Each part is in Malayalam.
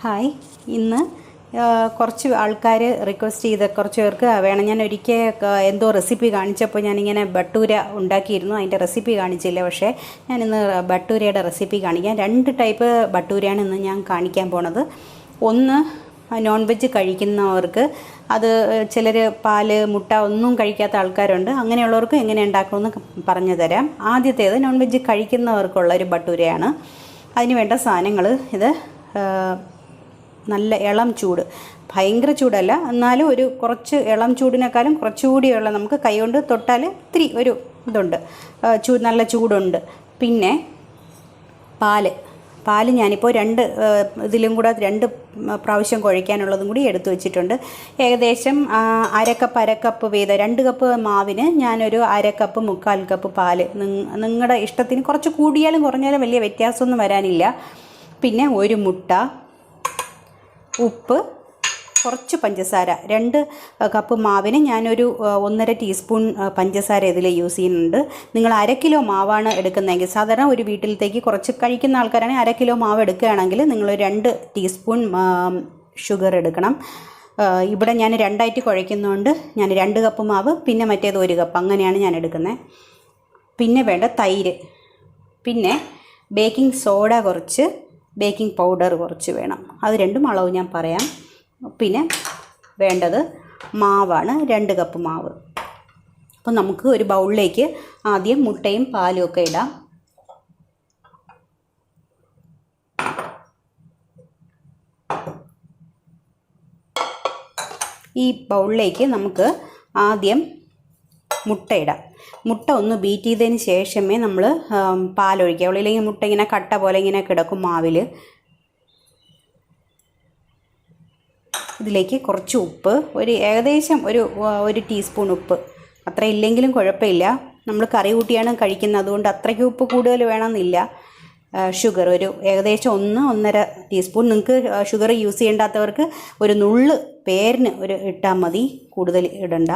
ഹായ്. ഇന്ന് കുറച്ച് ആൾക്കാർ റിക്വസ്റ്റ് ചെയ്ത് കുറച്ച് പേർക്ക് വേണം. ഞാൻ ഒരിക്കൽ എന്തോ റെസിപ്പി കാണിച്ചപ്പോൾ ഞാനിങ്ങനെ ബട്ടൂര ഉണ്ടാക്കിയിരുന്നു. അതിൻ്റെ റെസിപ്പി കാണിച്ചില്ല. പക്ഷേ ഞാനിന്ന് ബട്ടൂരയുടെ റെസിപ്പി കാണിക്കാം. 2 ടൈപ്പ് ബട്ടൂരയാണ് ഇന്ന് ഞാൻ കാണിക്കാൻ പോണത്. ഒന്ന് നോൺ വെജ് കഴിക്കുന്നവർക്ക്, അത് ചിലർ പാല് മുട്ട ഒന്നും കഴിക്കാത്ത ആൾക്കാരുണ്ട്. അങ്ങനെയുള്ളവർക്ക് എങ്ങനെ ഉണ്ടാക്കുമെന്ന് പറഞ്ഞു തരാം. ആദ്യത്തേത് നോൺ വെജ് കഴിക്കുന്നവർക്കുള്ളൊരു ബട്ടൂരയാണ്. അതിന് വേണ്ട സാധനങ്ങൾ ഇത് നല്ല ഇളം ചൂട്, ഭയങ്കര ചൂടല്ല, എന്നാലും ഒരു കുറച്ച് ഇളം ചൂടിനേക്കാളും കുറച്ചുകൂടിയുള്ള, നമുക്ക് കൈകൊണ്ട് തൊട്ടാൽ ഇത്തിരി ഒരു ഇതുണ്ട്, നല്ല ചൂടുണ്ട്. പിന്നെ പാല് ഞാനിപ്പോൾ 2 ഇതിലും കൂടെ 2 പ്രാവശ്യം കുഴയ്ക്കാനുള്ളതും കൂടി എടുത്തു വെച്ചിട്ടുണ്ട്. ഏകദേശം അരക്കപ്പ് വീതം 2 കപ്പ് മാവിന് ഞാനൊരു അരക്കപ്പ് 1/4 കപ്പ് പാല്. നിങ്ങളുടെ ഇഷ്ടത്തിന് കുറച്ച് കൂടിയാലും കുറഞ്ഞാലും വലിയ വ്യത്യാസമൊന്നും വരാനില്ല. പിന്നെ ഒരു മുട്ട, ഉപ്പ്, കുറച്ച് പഞ്ചസാര. 2 കപ്പ് മാവിന് ഞാനൊരു 1.5 ടീസ്പൂൺ പഞ്ചസാര ഇതിൽ യൂസ് ചെയ്യുന്നുണ്ട്. നിങ്ങൾ 1/2 കിലോ മാവാണ് എടുക്കുന്നതെങ്കിൽ, സാധാരണ ഒരു വീട്ടിലത്തേക്ക് കുറച്ച് കഴിക്കുന്ന ആൾക്കാരാണെങ്കിൽ 1/2 കിലോ മാവ് എടുക്കുകയാണെങ്കിൽ നിങ്ങൾ 2 ടീസ്പൂൺ ഷുഗർ എടുക്കണം. ഇവിടെ ഞാൻ 2ആയിട്ട് കുഴയ്ക്കുന്നതുകൊണ്ട് ഞാൻ 2 കപ്പ് മാവ്, പിന്നെ മറ്റേത് 1 കപ്പ്, അങ്ങനെയാണ് ഞാൻ എടുക്കുന്നത്. പിന്നെ വേണ്ട തൈര്, പിന്നെ ബേക്കിംഗ് സോഡ കുറച്ച്, ബേക്കിംഗ് പൗഡർ കുറച്ച് വേണം. അത് 2 അളവ് ഞാൻ പറയാം. പിന്നെ വേണ്ടത് മാവാണ്, 2 കപ്പ് മാവ്. അപ്പോൾ നമുക്ക് ഒരു ബൗളിലേക്ക് ആദ്യം മുട്ടയും പാലും ഒക്കെ ഇടാം. ഈ ബൗളിലേക്ക് നമുക്ക് ആദ്യം മുട്ട ഇടാം. മുട്ട ഒന്ന് ബീറ്റ് ചെയ്തതിന് ശേഷമേ നമ്മൾ പാലൊഴിക്കാവുള്ളൂ. ഇല്ലെങ്കിൽ മുട്ട ഇങ്ങനെ കട്ട പോലെ ഇങ്ങനെ കിടക്കും മാവിൽ. ഇതിലേക്ക് കുറച്ച് ഉപ്പ്, ഏകദേശം ഒരു ടീസ്പൂൺ ഉപ്പ്. അത്ര ഇല്ലെങ്കിലും കുഴപ്പമില്ല, നമ്മൾ കറി കൂട്ടിയാണ് കഴിക്കുന്നത്, അതുകൊണ്ട് അത്രയ്ക്ക് ഉപ്പ് കൂടുതൽ വേണമെന്നില്ല. ഷുഗർ ഏകദേശം 1-1.5 ടീസ്പൂൺ. നിങ്ങൾക്ക് ഷുഗർ യൂസ് ചെയ്യേണ്ടാത്തവർക്ക് ഒരു നുള്ള് പേരിന് ഇട്ടാൽ മതി, കൂടുതൽ ഇടണ്ട.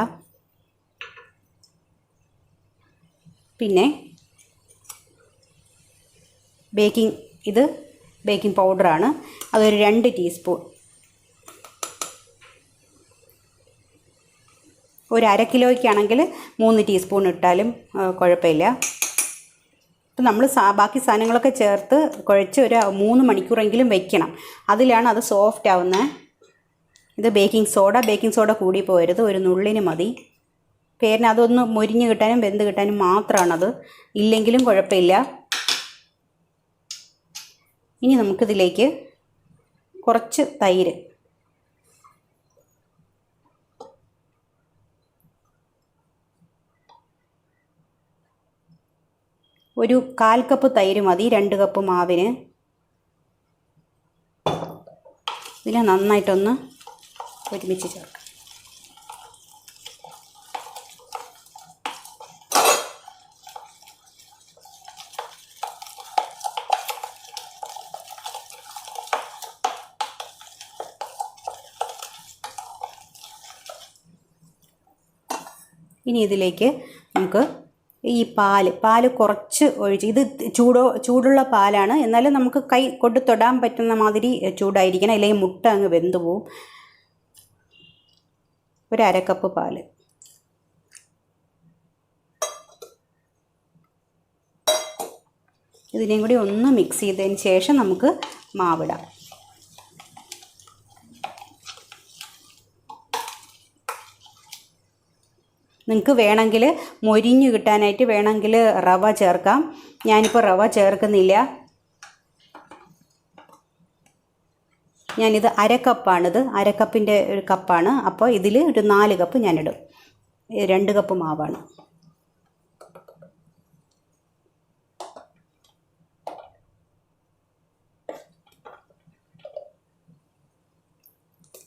പിന്നെ ബേക്കിംഗ് പൗഡറാണ്, അതൊരു 2 ടീസ്പൂൺ. ഒരു 1/2 കിലോയ്ക്കാണെങ്കിൽ 3 ടീസ്പൂൺ ഇട്ടാലും കുഴപ്പമില്ല. ഇപ്പം നമ്മൾ ബാക്കി സാധനങ്ങളൊക്കെ ചേർത്ത് കുഴച്ച് ഒരു 3 മണിക്കൂറെങ്കിലും വെക്കണം. അതിലാണ് അത് സോഫ്റ്റ് ആവുന്നത്. ഇത് ബേക്കിംഗ് സോഡ കൂടി പോകരുത്, ഒരു നുള്ളിന് മതി. പേരിന് അതൊന്ന് മൊരിഞ്ഞ് കിട്ടാനും വെന്ത് കിട്ടാനും മാത്രമാണത്, ഇല്ലെങ്കിലും കുഴപ്പമില്ല. ഇനി നമുക്കിതിലേക്ക് കുറച്ച് തൈര്, ഒരു 1/4 കപ്പ് തൈര് മതി 2 കപ്പ് മാവിന്. ഇതിൽ നന്നായിട്ടൊന്ന് ഒരുമിച്ച് ചേർക്കാം. ഇനി ഇതിലേക്ക് നമുക്ക് ഈ പാല് കുറച്ച് ഒഴിച്ച്, ഇത് ചൂടുള്ള പാലാണ്, എന്നാലും നമുക്ക് കൈ കൊണ്ട് തൊടാൻ പറ്റുന്ന മാതിരി ചൂടായിരിക്കണം, അല്ലെങ്കിൽ മുട്ട അങ്ങ് വെന്ത് പോവും. ഒരു 1/2 കപ്പ് പാല്. ഇതിനെയും കൂടി ഒന്ന് മിക്സ് ചെയ്തതിന് ശേഷം നമുക്ക് മാവിടാം. നിങ്ങൾക്ക് വേണമെങ്കിൽ മൊരിഞ്ഞ് കിട്ടാനായിട്ട് വേണമെങ്കിൽ റവ ചേർക്കാം. ഞാനിപ്പോൾ റവ ചേർക്കുന്നില്ല. ഞാനിത് 1/2 കപ്പാണിത്, 1/2 കപ്പിൻ്റെ ഒരു കപ്പാണ്. അപ്പോൾ ഇതിൽ ഒരു 4 കപ്പ് ഞാനിടും. 2 കപ്പ് മാവാണ്.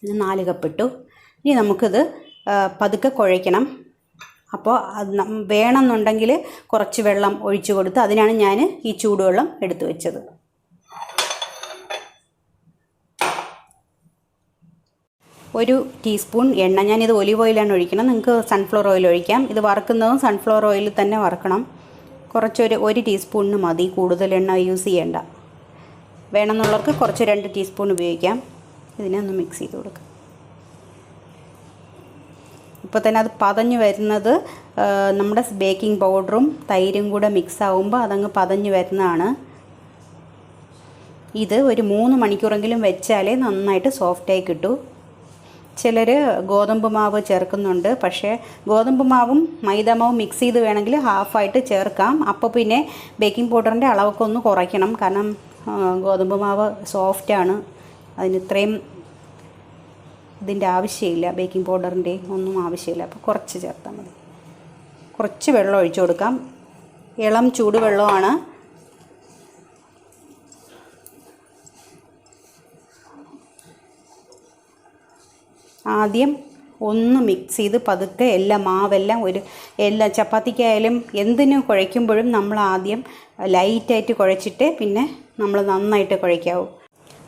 ഇത് 4 കപ്പ് ഇട്ടു. ഇനി നമുക്കിത് പതുക്കെ കുഴയ്ക്കണം. അപ്പോൾ വേണമെന്നുണ്ടെങ്കിൽ കുറച്ച് വെള്ളം ഒഴിച്ചു കൊടുത്ത്, അതിനാണ് ഞാൻ ഈ ചൂടുവെള്ളം എടുത്തു വെച്ചത്. ഒരു ടീസ്പൂൺ എണ്ണ, ഞാനിത് ഒലിവ് ഓയിലാണ് ഒഴിക്കണം, നിങ്ങൾക്ക് സൺഫ്ലവർ ഓയിൽ ഒഴിക്കാം. ഇത് വറുക്കുന്നതും സൺഫ്ലവർ ഓയിൽ തന്നെ വറുക്കണം. 1 ടീസ്പൂണിന് മതി, കൂടുതൽ എണ്ണ യൂസ് ചെയ്യേണ്ട. വേണമെന്നുള്ളവർക്ക് കുറച്ച് 2 ടീസ്പൂൺ ഉപയോഗിക്കാം. ഇതിനെ ഒന്ന് മിക്സ് ചെയ്ത് കൊടുക്കാം. ഇപ്പോൾ തന്നെ അത് പതഞ്ഞ് വരുന്നത് നമ്മുടെ ബേക്കിംഗ് പൗഡറും തൈരും കൂടെ മിക്സ് ആകുമ്പോൾ അതങ്ങ് പതഞ്ഞ് വരുന്നതാണ്. ഇത് ഒരു 3 മണിക്കൂറെങ്കിലും വെച്ചാലേ നന്നായിട്ട് സോഫ്റ്റായി കിട്ടൂ. ചിലർ ഗോതമ്പ് മാവ് ചേർക്കുന്നുണ്ട്. പക്ഷേ ഗോതമ്പ് മാവും മൈദാമാവും മിക്സ് ചെയ്ത് വേണമെങ്കിൽ ഹാഫായിട്ട് ചേർക്കാം. അപ്പോൾ പിന്നെ ബേക്കിംഗ് പൗഡറിൻ്റെ അളവൊക്കെ ഒന്ന് കുറയ്ക്കണം. കാരണം ഗോതമ്പ് മാവ് സോഫ്റ്റാണ്. അതിന് ഇത്രയും ഇതിൻ്റെ ആവശ്യമില്ല, ബേക്കിംഗ് പൗഡറിൻ്റെ ഒന്നും ആവശ്യമില്ല. അപ്പോൾ കുറച്ച് ചേർത്താൽ മതി. കുറച്ച് വെള്ളം ഒഴിച്ചു കൊടുക്കാം. ഇളം ചൂടുവെള്ളമാണ്. ആദ്യം ഒന്ന് മിക്സ് ചെയ്ത് പതുക്കെ മാവെല്ലാം എല്ലാ ചപ്പാത്തിക്കായാലും എന്തിനും കുഴയ്ക്കുമ്പോഴും നമ്മൾ ആദ്യം ലൈറ്റായിട്ട് കുഴച്ചിട്ട് പിന്നെ നമ്മൾ നന്നായിട്ട് കുഴയ്ക്കാവൂ.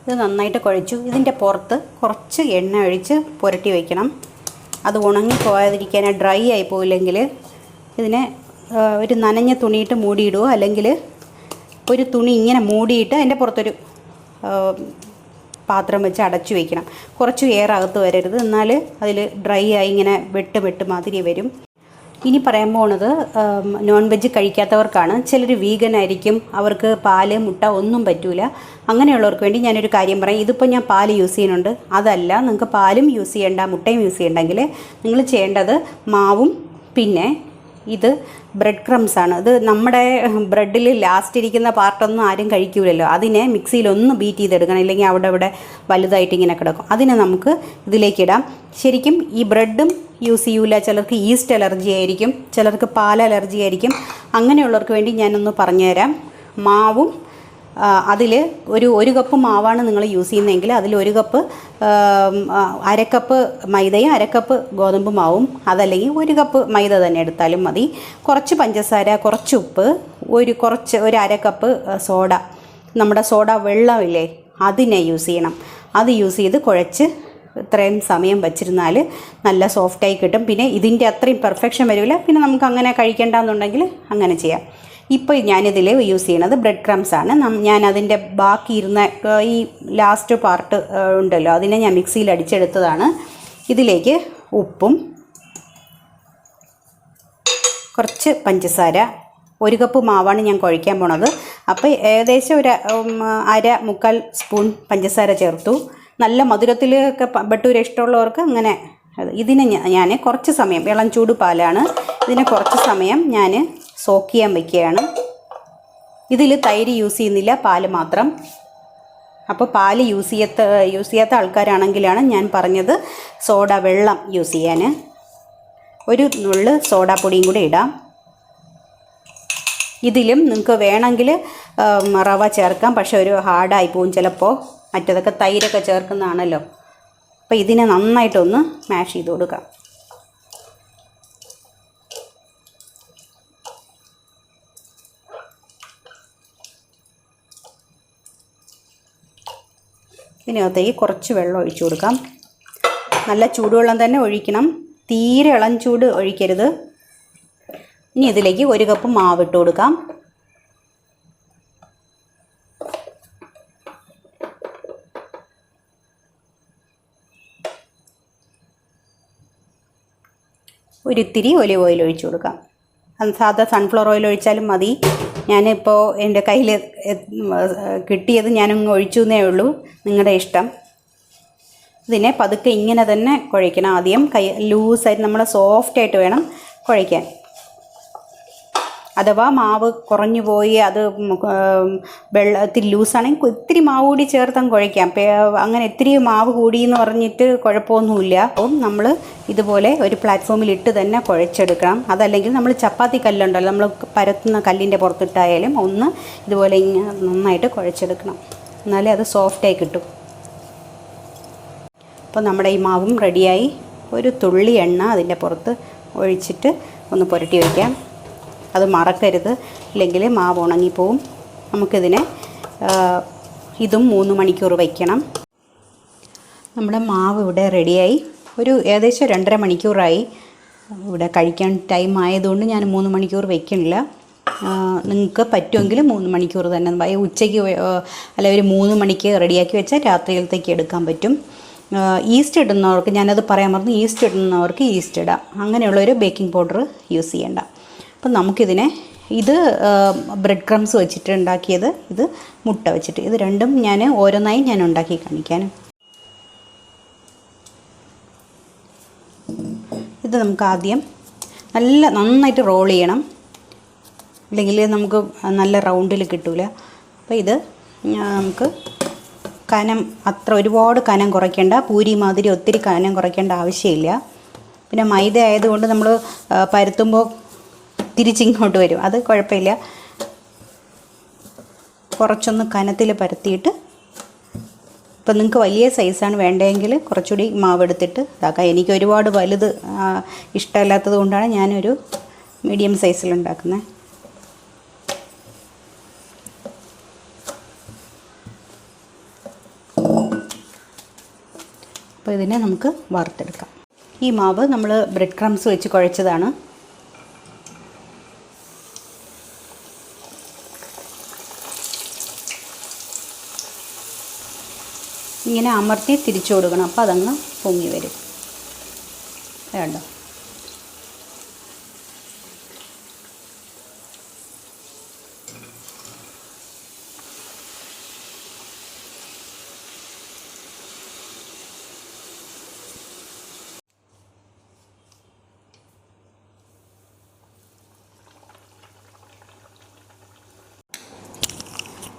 ഇത് നന്നായിട്ട് കുഴച്ചു. ഇതിൻ്റെ പുറത്ത് കുറച്ച് എണ്ണ ഒഴിച്ച് പുരട്ടി വയ്ക്കണം. അത് ഉണങ്ങി പോകാതിരിക്കാൻ, ഡ്രൈ ആയി പോയില്ലെങ്കിൽ ഇതിനെ ഒരു നനഞ്ഞ തുണിയിട്ട് മൂടിയിടുക. അല്ലെങ്കിൽ ഒരു തുണി ഇങ്ങനെ മൂടിയിട്ട് അതിൻ്റെ പുറത്തൊരു പാത്രം വെച്ച് അടച്ചു വയ്ക്കണം. കുറച്ച് എയർ അകത്ത് വരരുത്, എന്നാൽ അതിൽ ഡ്രൈ ആയി ഇങ്ങനെ വെട്ട് മാതിരി വരും. ഇനി പറയാൻ പോകുന്നത് നോൺ വെജ് കഴിക്കാത്തവർക്കാണ്. ചിലർ വീഗൻ ആയിരിക്കും, അവർക്ക് പാല് മുട്ട ഒന്നും പറ്റില്ല. അങ്ങനെയുള്ളവർക്ക് വേണ്ടി ഞാനൊരു കാര്യം പറയാം. ഇതിപ്പോൾ ഞാൻ പാല് യൂസ് ചെയ്യുന്നുണ്ട്. അതല്ല, നിങ്ങൾക്ക് പാലും യൂസ് ചെയ്യേണ്ട മുട്ടയും യൂസ് ചെയ്യണ്ടെങ്കിൽ നിങ്ങൾ ചെയ്യേണ്ടത് മാവും പിന്നെ ഇത് ബ്രെഡ് ക്രംസാണ്. ഇത് നമ്മുടെ ബ്രെഡിൽ ലാസ്റ്റ് ഇരിക്കുന്ന പാർട്ടൊന്നും ആരും കഴിക്കൂലല്ലോ. അതിനെ മിക്സിയിലൊന്ന് ബീറ്റ് ചെയ്തെടുക്കണം, ഇല്ലെങ്കിൽ അവിടെ വലുതായിട്ട് ഇങ്ങനെ കിടക്കും. അതിനെ നമുക്ക് ഇതിലേക്കിടാം. ശരിക്കും ഈ ബ്രെഡും യൂസ് ചെയ്യൂല. ചിലർക്ക് ഈസ്റ്റ് അലർജി ആയിരിക്കും, ചിലർക്ക് പാൽ അലർജി ആയിരിക്കും. അങ്ങനെയുള്ളവർക്ക് വേണ്ടി ഞാനൊന്ന് പറഞ്ഞുതരാം. മാവും അതിൽ ഒരു കപ്പ് മാവാണ് നിങ്ങൾ യൂസ് ചെയ്യുന്നതെങ്കിൽ അതിൽ 1 കപ്പ് അരക്കപ്പ് മൈദയും അരക്കപ്പ് ഗോതമ്പ് മാവും, അതല്ലെങ്കിൽ 1 കപ്പ് മൈദ തന്നെ എടുത്താലും മതി. കുറച്ച് പഞ്ചസാര, കുറച്ച് ഉപ്പ്, ഒരു അരക്കപ്പ് സോഡ, നമ്മുടെ സോഡ വെള്ളമില്ലേ അതിനെ യൂസ് ചെയ്യണം. അത് യൂസ് ചെയ്ത് കുഴച്ച് ഇത്രയും സമയം വച്ചിരുന്നാൽ നല്ല സോഫ്റ്റായി കിട്ടും. പിന്നെ ഇതിൻ്റെ അത്രയും പെർഫെക്ഷൻ വരില്ല. പിന്നെ നമുക്ക് അങ്ങനെ കഴിക്കേണ്ടെന്നുണ്ടെങ്കിൽ അങ്ങനെ ചെയ്യാം. ഇപ്പോൾ ഞാനിതിൽ യൂസ് ചെയ്യണത് ബ്രെഡ് ക്രംസ് ആണ്. ഞാൻ അതിൻ്റെ ബാക്കി ഇരുന്ന ഈ ലാസ്റ്റ് പാർട്ട് ഉണ്ടല്ലോ, അതിനെ ഞാൻ മിക്സിയിൽ അടിച്ചെടുത്തതാണ്. ഇതിലേക്ക് ഉപ്പും കുറച്ച് പഞ്ചസാര, 1 കപ്പ് മാവാണ് ഞാൻ കുഴയ്ക്കാൻ പോണത്. അപ്പോൾ ഏകദേശം ഒരു 1/4 സ്പൂൺ പഞ്ചസാര ചേർത്തു. നല്ല മധുരത്തിലൊക്കെ ബട്ടൂര ഇഷ്ടമുള്ളവർക്ക് അങ്ങനെ. ഇതിനെ ഞാൻ കുറച്ച് സമയം, ഇളം ചൂട് പാലാണ്, ഇതിനെ കുറച്ച് സമയം ഞാൻ സോക്ക് ചെയ്യാൻ വയ്ക്കുകയാണ്. ഇതിൽ തൈര് യൂസ് ചെയ്യുന്നില്ല, പാല് മാത്രം. അപ്പോൾ പാല് യൂസ് ചെയ്യാത്ത ആൾക്കാരാണെങ്കിലാണ് ഞാൻ പറഞ്ഞത് സോഡ വെള്ളം യൂസ് ചെയ്യാൻ. ഒരു നുള്ള് സോഡാപ്പൊടിയും കൂടി ഇടാം. ഇതിലും നിങ്ങൾക്ക് വേണമെങ്കിൽ റവ ചേർക്കാം, പക്ഷേ ഒരു ഹാർഡായി പോവും ചിലപ്പോൾ. മറ്റേതൊക്കെ തൈരൊക്കെ ചേർക്കുന്നതാണല്ലോ. അപ്പോൾ ഇതിനെ നന്നായിട്ടൊന്ന് മാഷ് ചെയ്ത് കൊടുക്കാം. ഇതിനകത്തേക്ക് കുറച്ച് വെള്ളം ഒഴിച്ചു കൊടുക്കാം. നല്ല ചൂടുവെള്ളം തന്നെ ഒഴിക്കണം, തീരെ ഇളം ചൂട് ഒഴിക്കരുത്. ഇനി ഇതിലേക്ക് 1 കപ്പ് മാവ് ഇട്ട് കൊടുക്കാം. ഒരിത്തിരി ഒലിവ് ഓയിൽ ഒഴിച്ചു കൊടുക്കാം. സാധാ സൺഫ്ലവർ ഓയിൽ ഒഴിച്ചാലും മതി. ഞാനിപ്പോൾ എൻ്റെ കയ്യിൽ കിട്ടിയത് ഞാനങ്ങ് ഒഴിച്ചു എന്നേ ഉള്ളൂ, നിങ്ങളുടെ ഇഷ്ടം. ഇതിനെ പതുക്കെ ഇങ്ങനെ തന്നെ കുഴയ്ക്കണം. ആദ്യം ലൂസായിട്ട് നമ്മൾ സോഫ്റ്റായിട്ട് വേണം കുഴയ്ക്കാൻ. അഥവാ മാവ് കുറഞ്ഞു പോയി അത് വെള്ളത്തിൽ ലൂസാണെങ്കിൽ ഇത്തിരി മാവ് കൂടി ചേർത്തങ്ങ് കുഴയ്ക്കാം. അങ്ങനെ ഇത്തിരി മാവ് കൂടി എന്ന് പറഞ്ഞിട്ട് കുഴപ്പമൊന്നുമില്ല. അപ്പം നമ്മൾ ഇതുപോലെ ഒരു പ്ലാറ്റ്ഫോമിലിട്ട് തന്നെ കുഴച്ചെടുക്കണം. അതല്ലെങ്കിൽ നമ്മൾ ചപ്പാത്തി കല്ലുണ്ടല്ലോ, നമ്മൾ പരത്തുന്ന കല്ലിൻ്റെ പുറത്തിട്ടായാലും ഒന്ന് ഇതുപോലെ ഇങ്ങനെ നന്നായിട്ട് കുഴച്ചെടുക്കണം, എന്നാലേ അത് സോഫ്റ്റായി കിട്ടും. അപ്പോൾ നമ്മുടെ ഈ മാവും റെഡിയായി. ഒരു തുള്ളി എണ്ണ അതിൻ്റെ പുറത്ത് ഒഴിച്ചിട്ട് ഒന്ന് പുരട്ടി വയ്ക്കാം. അത് മറക്കരുത്, ഇല്ലെങ്കിൽ മാവ് ഉണങ്ങിപ്പോവും. നമുക്കിതിനെ ഇതും 3 മണിക്കൂർ വയ്ക്കണം. നമ്മുടെ മാവ് ഇവിടെ റെഡിയായി. ഒരു ഏകദേശം 2.5 മണിക്കൂറായി. ഇവിടെ കഴിക്കാൻ ടൈം ആയതുകൊണ്ട് ഞാൻ 3 മണിക്കൂർ വയ്ക്കണില്ല. നിങ്ങൾക്ക് പറ്റുമെങ്കിൽ 3 മണിക്കൂർ തന്നെ ഉച്ചയ്ക്ക് അല്ല ഒരു 3 മണിക്ക് റെഡിയാക്കി വെച്ചാൽ രാത്രിയിലത്തേക്ക് എടുക്കാൻ പറ്റും. ഈസ്റ്റ് ഇടുന്നവർക്ക്, ഞാനത് പറയാൻ മറന്നു, ഈസ്റ്റ് ഇടുന്നവർക്ക് ഈസ്റ്റ് ഇടാം. അങ്ങനെയുള്ളൊരു ബേക്കിംഗ് പൗഡർ യൂസ് ചെയ്യേണ്ട. അപ്പം നമുക്കിതിനെ, ഇത് ബ്രെഡ് ക്രംസ് വെച്ചിട്ട് ഉണ്ടാക്കിയത്, ഇത് മുട്ട വെച്ചിട്ട്, ഇത് രണ്ടും ഞാൻ ഓരോന്നായി ഞാൻ ഉണ്ടാക്കി കാണിക്കാൻ. ഇത് നമുക്ക് ആദ്യം നന്നായിട്ട് റോൾ ചെയ്യണം, അല്ലെങ്കിൽ നമുക്ക് നല്ല റൗണ്ടിൽ കിട്ടില്ല. അപ്പോൾ ഇത് നമുക്ക് കനം ഒരുപാട് കനം കുറയ്ക്കേണ്ട, പൂരി മാതിരി ഒത്തിരി കനം കുറയ്ക്കേണ്ട ആവശ്യമില്ല. പിന്നെ മൈദ ആയതുകൊണ്ട് നമ്മൾ പരത്തുമ്പോൾ തിരിച്ചിങ്ങോട്ട് വരും, അത് കുഴപ്പമില്ല. കുറച്ചൊന്ന് കനത്തിൽ പരത്തിയിട്ട്, ഇപ്പം നിങ്ങൾക്ക് വലിയ സൈസാണ് വേണ്ടതെങ്കിൽ കുറച്ചുകൂടി മാവ് എടുത്തിട്ട് ഇതാക്കാം. എനിക്ക് ഒരുപാട് വലുത് ഇഷ്ടമല്ലാത്തത് കൊണ്ടാണ് ഞാനൊരു മീഡിയം സൈസിലുണ്ടാക്കുന്നത്. അപ്പോൾ ഇതിനെ നമുക്ക് വറുത്തെടുക്കാം. ഈ മാവ് നമ്മൾ ബ്രെഡ് ക്രംസ് വെച്ച് കുഴച്ചതാണ്. ഇങ്ങനെ അമർത്തി തിരിച്ചു കൊടുക്കണം, അപ്പോൾ അതങ്ങ് പൊങ്ങി വരും. വേണ്ടോ?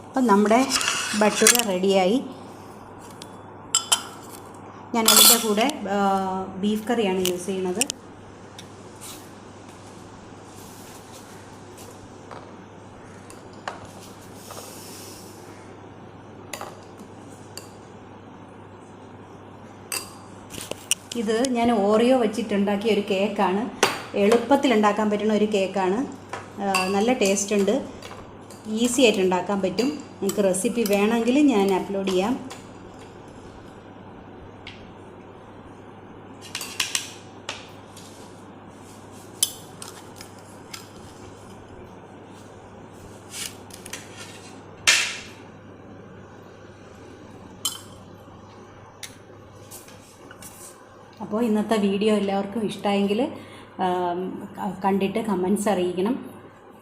അപ്പം നമ്മുടെ ബട്ടൂര റെഡിയായി. ഞാൻ അതിൻ്റെ കൂടെ ബീഫ് കറിയാണ് യൂസ് ചെയ്യുന്നത്. ഇത് ഞാൻ ഓറിയോ വെച്ചിട്ടുണ്ടാക്കിയ ഒരു കേക്കാണ്. എളുപ്പത്തിൽ ഉണ്ടാക്കാൻ പറ്റുന്ന ഒരു കേക്കാണ്. നല്ല ടേസ്റ്റ് ഉണ്ട്, ഈസി ആയിട്ട് ഉണ്ടാക്കാൻ പറ്റും. നിങ്ങൾക്ക് റെസിപ്പി വേണമെങ്കിൽ ഞാൻ അപ്ലോഡ് ചെയ്യാം. അപ്പോൾ ഇന്നത്തെ വീഡിയോ എല്ലാവർക്കും ഇഷ്ടമായെങ്കിൽ കണ്ടിട്ട് കമൻസ് അറിയിക്കണം.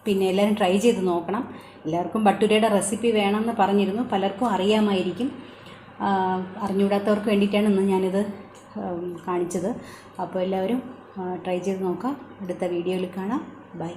പിന്നെ എല്ലാവരും ട്രൈ ചെയ്ത് നോക്കണം. എല്ലാവർക്കും ബട്ടൂരയുടെ റെസിപ്പി വേണമെന്ന് പറഞ്ഞിരുന്നു, പലർക്കും അറിയാമായിരിക്കും. അറിഞ്ഞുകൂടാത്തവർക്ക് വേണ്ടിയിട്ടാണ് ഇന്ന് ഞാനിത് കാണിച്ചത്. അപ്പോൾ എല്ലാവരും ട്രൈ ചെയ്ത് നോക്കാം. അടുത്ത വീഡിയോയിൽ കാണാം. ബൈ.